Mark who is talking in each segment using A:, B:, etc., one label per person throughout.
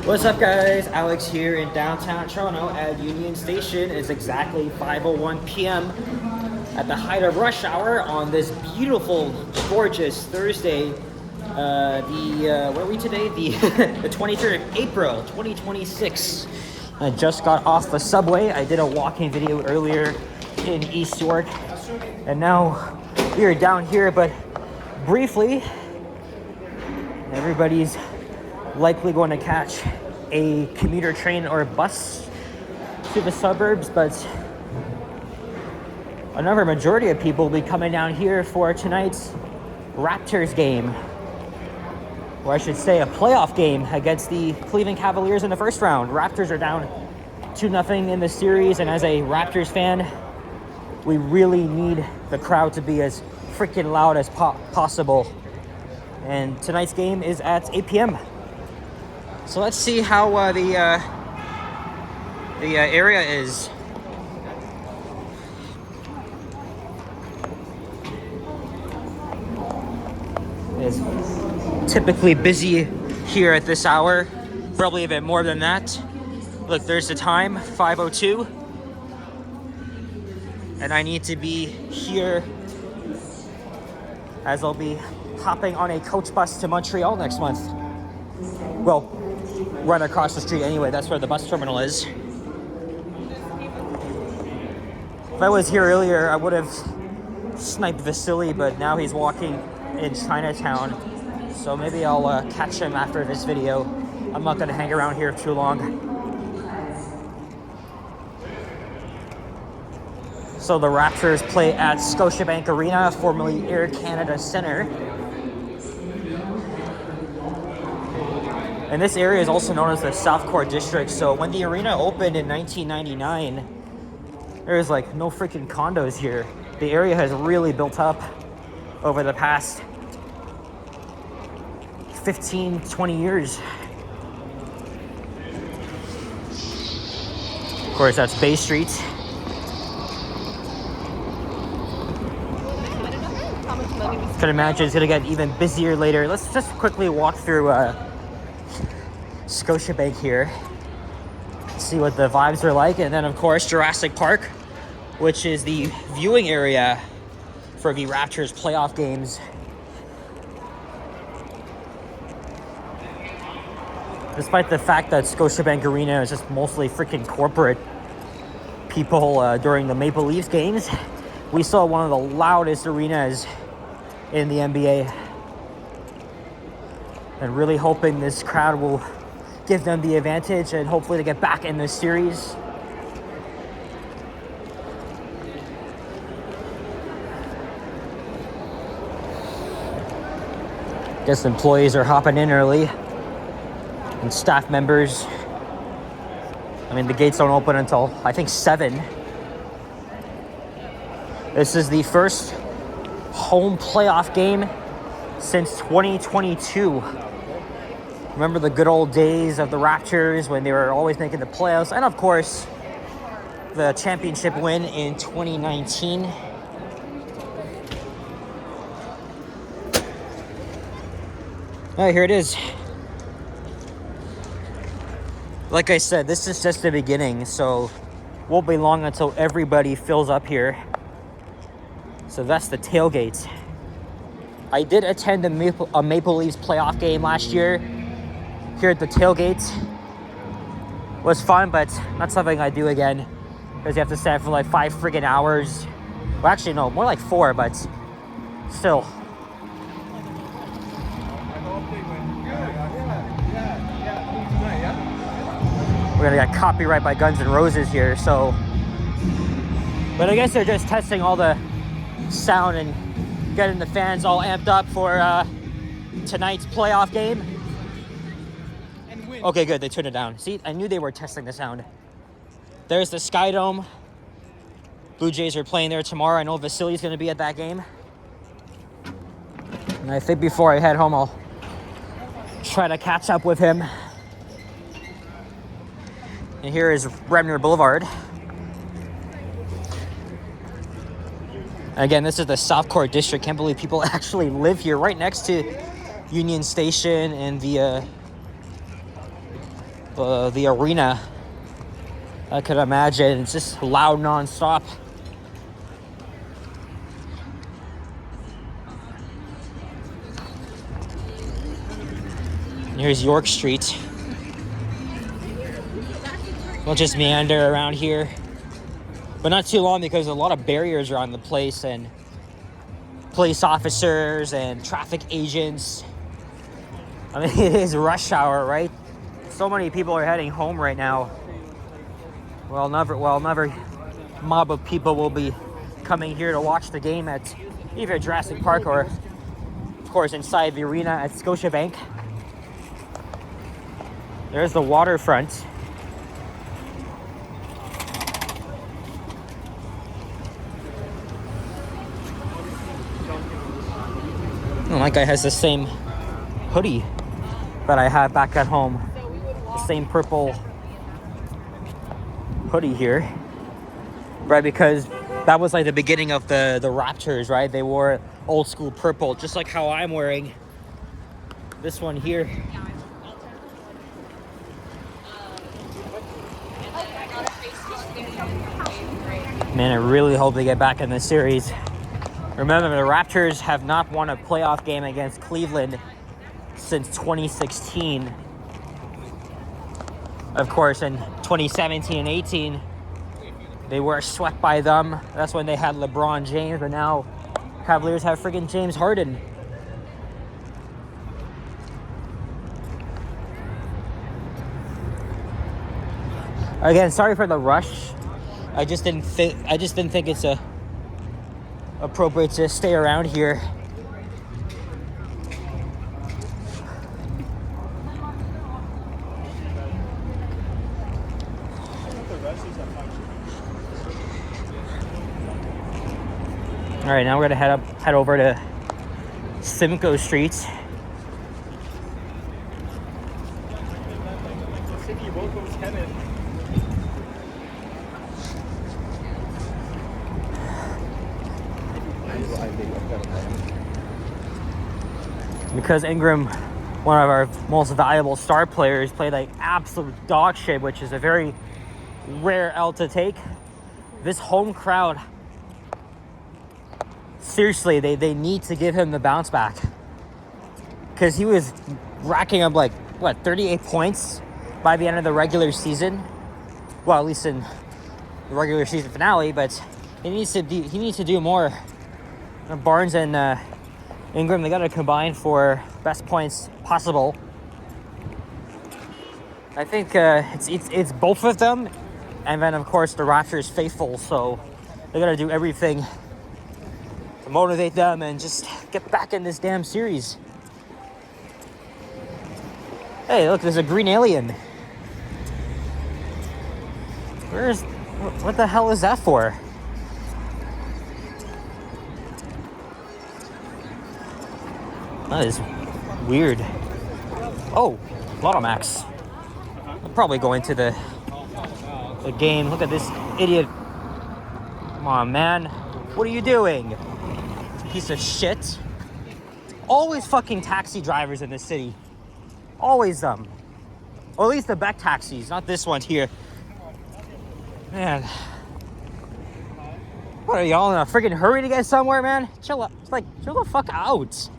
A: What's up, guys? Alex here in downtown Toronto at Union Station. It's exactly 5:01 p.m. at the height of rush hour on this beautiful, gorgeous Thursday. Where are we today? The 23rd of April, 2026. I just got off the subway. I did a walking video earlier in East York, and now we are down here. But briefly, everybody's likely going to catch a commuter train or bus to the suburbs, but another majority of people will be coming down here for tonight's Raptors game, or I should say a playoff game against the Cleveland Cavaliers in the first round. Raptors are down 2-0 in the series, and as a Raptors fan, we really need the crowd to be as freaking loud as possible. And tonight's game is at 8 p.m. So let's see how the area is. It's typically busy here at this hour, probably a bit more than that. Look, there's the time, 5:02, and I need to be here as I'll be hopping on a coach bus to Montreal next month. Well, right across the street anyway, that's where the bus terminal is. If I was here earlier, I would have sniped Vasily, but now he's walking in Chinatown. So maybe I'll catch him after this video. I'm not gonna hang around here too long. So the Raptors play at Scotiabank Arena, formerly Air Canada Centre. And this area is also known as the South Core District. So when the arena opened in 1999, there was like no freaking condos here. The area has really built up over the past 15, 20 years. Of course, that's Bay Street. Could imagine it's gonna get even busier later. Let's just quickly walk through Scotiabank here, see what the vibes are like, and then of course Jurassic Park, which is the viewing area for the Raptors playoff games. Despite the fact that Scotiabank Arena is just mostly freaking corporate people during the Maple Leafs games, we saw one of the loudest arenas in the NBA, and really hoping this crowd will give them the advantage and hopefully to get back in this series. Guess employees are hopping in early, and staff members. I mean, the gates don't open until I think 7. This is the first home playoff game since 2022. Remember the good old days of the Raptors when they were always making the playoffs, and of course the championship win in 2019. Oh, here it is. Like I said, this is just the beginning, so won't be long until everybody fills up here. So that's the tailgate. I did attend a Maple Leafs playoff game last year here at the tailgate. It was fun, but not something I do again, because you have to stand for like 5 friggin' hours. Well, actually, no, more like 4, but still. We're gonna get copyright by Guns N' Roses here, so. But I guess they're just testing all the sound and getting the fans all amped up for tonight's playoff game. Okay, good, they turned it down. See, I knew they were testing the sound. There's the Sky Dome. Blue Jays are playing there tomorrow. I know Vasily's gonna be at that game. And I think before I head home, I'll try to catch up with him. And here is Remner Boulevard. Again, this is the South Core District. Can't believe people actually live here right next to Union Station and the the arena. I could imagine it's just loud non-stop. Here's York Street. We'll just meander around here, but not too long because a lot of barriers around the place and police officers and traffic agents. I mean, it is rush hour, right? So many people are heading home right now. Well, another mob of people will be coming here to watch the game at either Jurassic Park or, of course, inside the arena at Scotiabank. There's the waterfront. Oh, my guy has the same hoodie that I had back at home. The same purple hoodie here. Right, because that was like the beginning of the Raptors, right? They wore old school purple, just like how I'm wearing this one here. Man, I really hope they get back in this series. Remember, the Raptors have not won a playoff game against Cleveland since 2016. Of course, in 2017 and 18, they were swept by them. That's when they had LeBron James, but now Cavaliers have friggin' James Harden. Again, sorry for the rush. I just didn't think it's appropriate to stay around here. All right, now we're gonna head over to Simcoe Street. Because Ingram, one of our most valuable star players, played like absolute dog shit, which is a very rare L to take. This home crowd, seriously, they need to give him the bounce back. Because he was racking up like, 38 points by the end of the regular season. Well, at least in the regular season finale, but he needs to do more. Barnes and Ingram, they got to combine for best points possible. I think it's both of them, and then of course the Raptors faithful. So they got to do everything to motivate them and just get back in this damn series. Hey, look, there's a green alien. What the hell is that for? That is weird. Oh, Lotto Max. I'm probably going to the game. Look at this idiot. Come on, man. What are you doing? Piece of shit. Always fucking taxi drivers in this city. Always them. Or at least the Beck taxis, not this one here. Man. What are y'all in a freaking hurry to get somewhere, man? Chill up. It's like, chill the fuck out.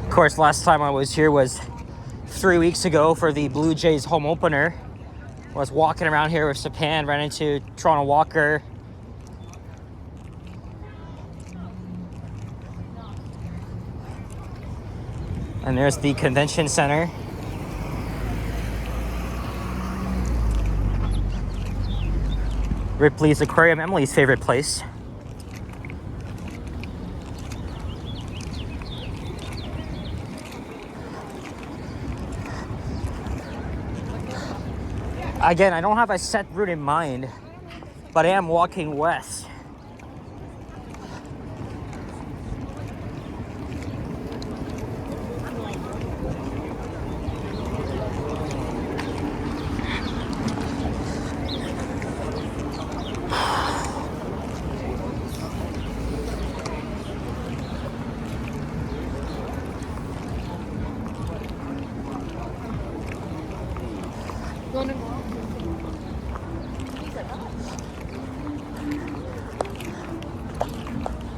A: Of course, last time I was here was 3 weeks ago for the Blue Jays home opener. I was walking around here with Sapan, ran into Toronto Walker. And there's the convention center. Ripley's Aquarium, Emily's favorite place. Again, I don't have a set route in mind, but I am walking west.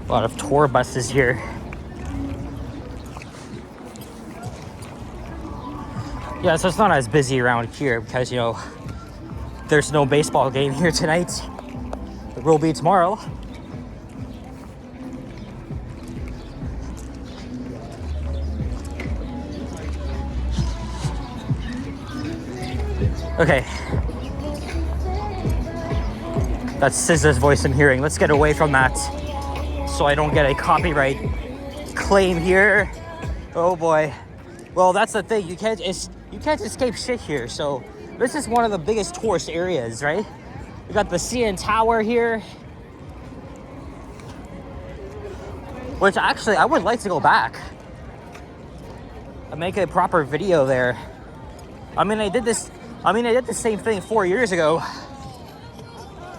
A: A lot of tour buses here. Yeah, so it's not as busy around here because, you know, there's no baseball game here tonight. There will be tomorrow. Okay. That's SZA's voice I'm hearing. Let's get away from that so I don't get a copyright claim here. Oh boy. Well, that's the thing. You can't escape shit here. So this is one of the biggest tourist areas, right? We got the CN Tower here, which actually I would like to go back and make a proper video there. I mean, I did the same thing 4 years ago.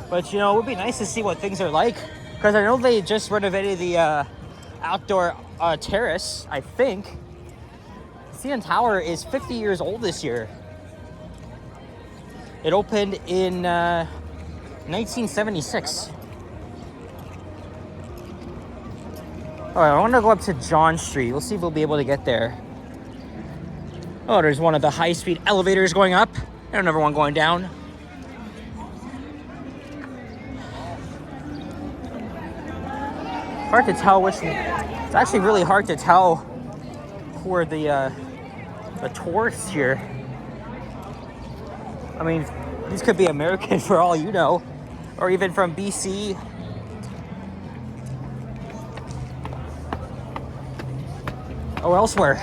A: But, you know, it would be nice to see what things are like. Because I know they just renovated the outdoor terrace, I think. CN Tower is 50 years old this year. It opened in 1976. All right, I want to go up to John Street. We'll see if we'll be able to get there. Oh, there's one of the high-speed elevators going up and another one going down. Hard to tell which. It's actually really hard to tell who are the tourists here. I mean, these could be American for all you know, or even from BC. Or elsewhere.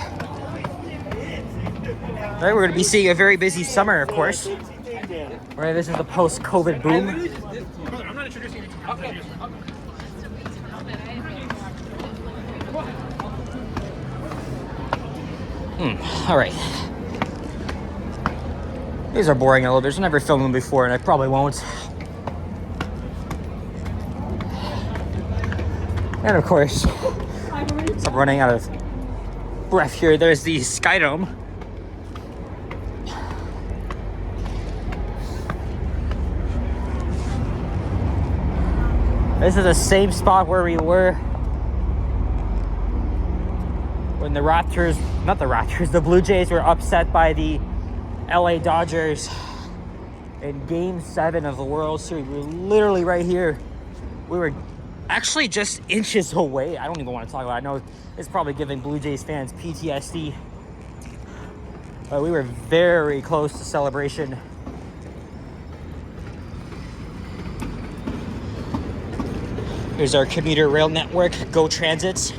A: Right, we're going to be seeing a very busy summer, of course. Right, this is the post-COVID boom. I'm not introducing you to all right. These are boring elevators. I've never filmed them before, and I probably won't. And of course, so I'm running out of breath here. There's the Sky Dome. This is the same spot where we were when the Raptors, not the Raptors, the Blue Jays were upset by the LA Dodgers in Game 7 of the World Series. We were literally right here. We were actually just inches away. I don't even want to talk about it. I know it's probably giving Blue Jays fans PTSD. But we were very close to celebration. Here's our commuter rail network, Go Transit.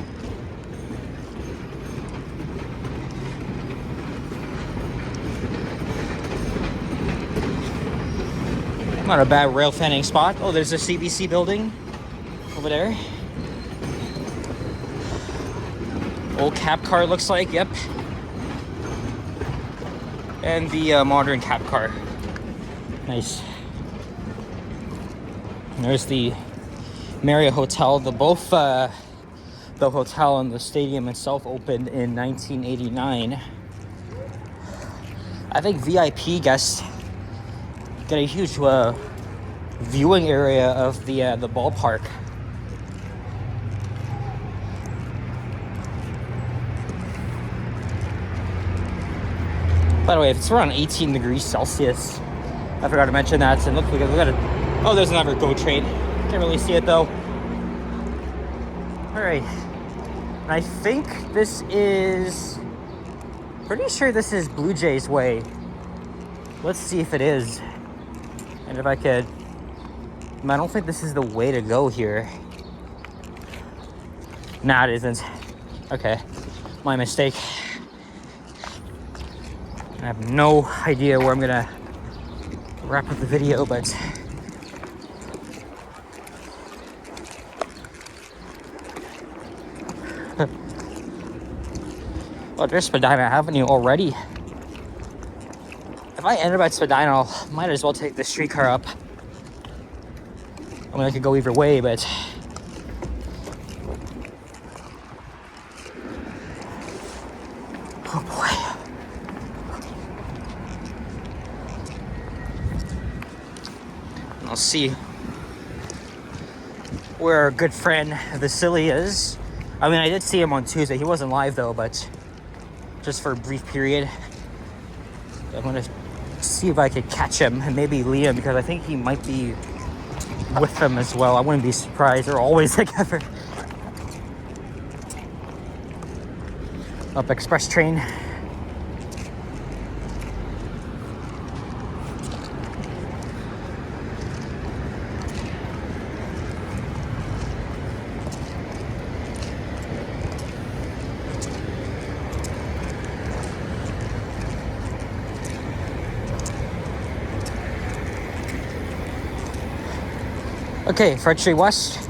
A: Not a bad rail fanning spot. Oh, there's a CBC building over there. Old cab car looks like, yep. And the modern cab car. Nice. And there's the Marriott Hotel. Both the hotel and the stadium itself opened in 1989. I think VIP guests get a huge viewing area of the ballpark. By the way, it's around 18 degrees Celsius. I forgot to mention that. And look, we got a. Oh, there's another GO train. Can't really see it though. All right, and I think this is. Pretty sure this is Blue Jays Way. Let's see if it is. And if I could. I don't think this is the way to go here. Nah, it isn't. Okay, my mistake. I have no idea where I'm gonna wrap up the video, but oh, there's Spadina Avenue already. If I end up at Spadina, I might as well take the streetcar up. I mean, I could go either way, but oh boy. I'll see. where our good friend Vasily is. I mean, I did see him on Tuesday. He wasn't live though, but just for a brief period. I'm gonna see if I could catch him and maybe Liam, because I think he might be with them as well. I wouldn't be surprised. They're always together. Up express train. Okay, Fred Street West.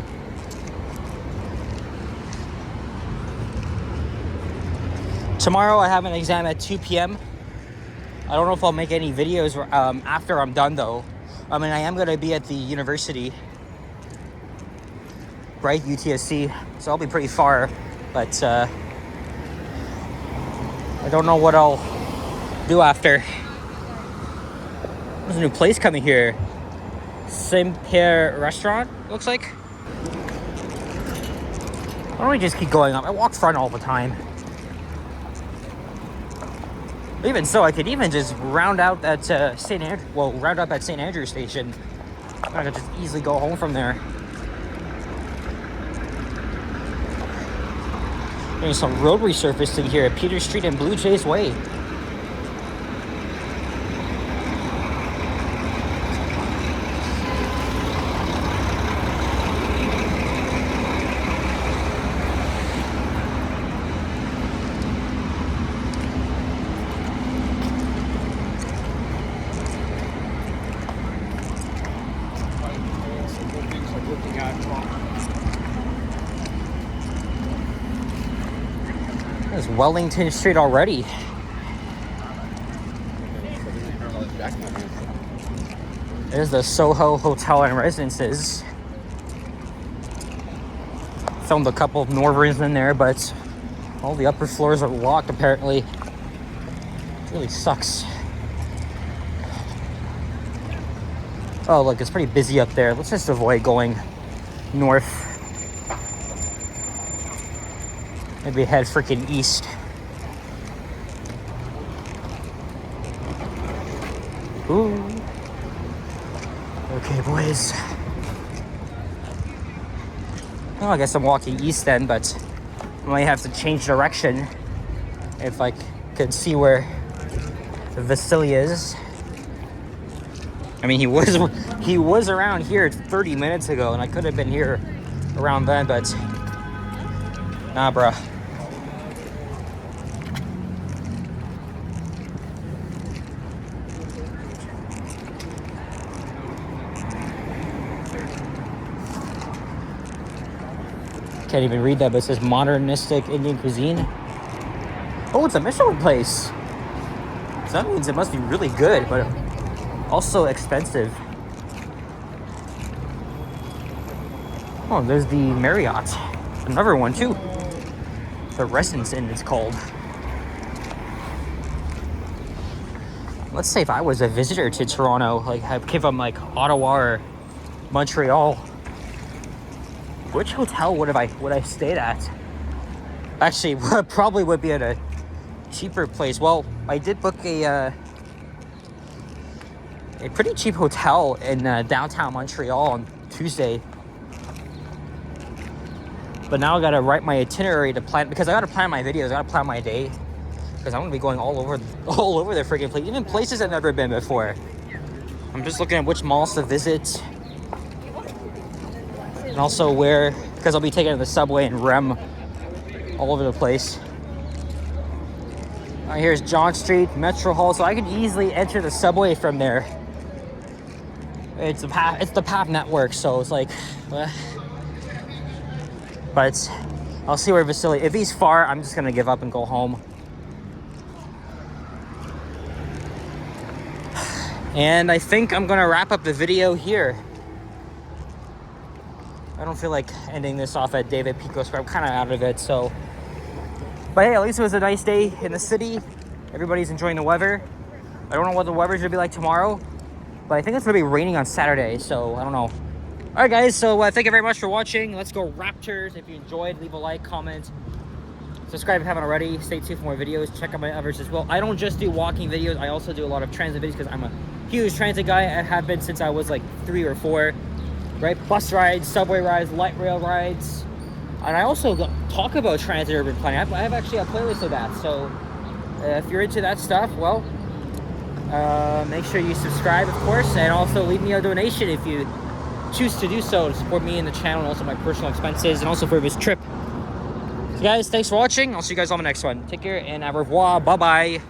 A: Tomorrow I have an exam at 2 p.m. I don't know if I'll make any videos after I'm done though. I mean, I am going to be at the university, right? UTSC. So I'll be pretty far, but I don't know what I'll do after. There's a new place coming here. Saint-Pierre restaurant, looks like. Why don't we just keep going up? I walk front all the time. Even so, I could even just round out at round up at St. Andrews Station. I could just easily go home from there. There's some road resurfacing here at Peter Street and Blue Jays Way. There's Wellington Street already. There's the Soho Hotel and Residences. Filmed a couple of Northerns in there, but all the upper floors are locked apparently. It really sucks. Oh, look, it's pretty busy up there. Let's just avoid going north. Maybe head freaking east. Ooh. Okay, boys. Well, I guess I'm walking east then, but I might have to change direction if I could see where Vasily is. I mean, he was around here 30 minutes ago, and I could have been here around then, but nah, bruh. Can't even read that, but it says modernistic Indian cuisine. Oh, it's a Michelin place. So that means it must be really good, but also expensive. Oh, there's the Marriott. Another one too. The Residence Inn it's called. Let's say if I was a visitor to Toronto, like if I'm like Ottawa or Montreal, which hotel would I stayed at? Actually, probably would be at a cheaper place. Well, I did book a pretty cheap hotel in downtown Montreal on Tuesday. But now I gotta write my itinerary to plan, because I gotta plan my videos. I gotta plan my day, because I'm gonna be going all over the freaking place, even places I've never been before. I'm just looking at which malls to visit, and also where, because I'll be taking the subway and REM all over the place. Here's John Street, Metro Hall, so I could easily enter the subway from there. It's the PATH network, so it's like, but I'll see where Vasily. If he's far, I'm just gonna give up and go home. And I think I'm gonna wrap up the video here. I don't feel like ending this off at David Pico Square. I'm kind of out of it, so. But hey, at least it was a nice day in the city. Everybody's enjoying the weather. I don't know what the weather's gonna be like tomorrow, but I think it's gonna be raining on Saturday, so I don't know. Alright guys, so thank you very much for watching. Let's go Raptors. If you enjoyed, leave a like, comment, subscribe if you haven't already. Stay tuned for more videos. Check out my others as well. I don't just do walking videos, I also do a lot of transit videos because I'm a huge transit guy. I have been since I was like 3 or 4. Right? Bus rides, subway rides, light rail rides. And I also talk about transit urban planning. I have actually a playlist of that. So if you're into that stuff, well, make sure you subscribe, of course, and also leave me a donation if you choose to do so to support me and the channel and also my personal expenses and also for this trip. So guys, thanks for watching. I'll see you guys on the next one. Take care and au revoir. Bye-bye.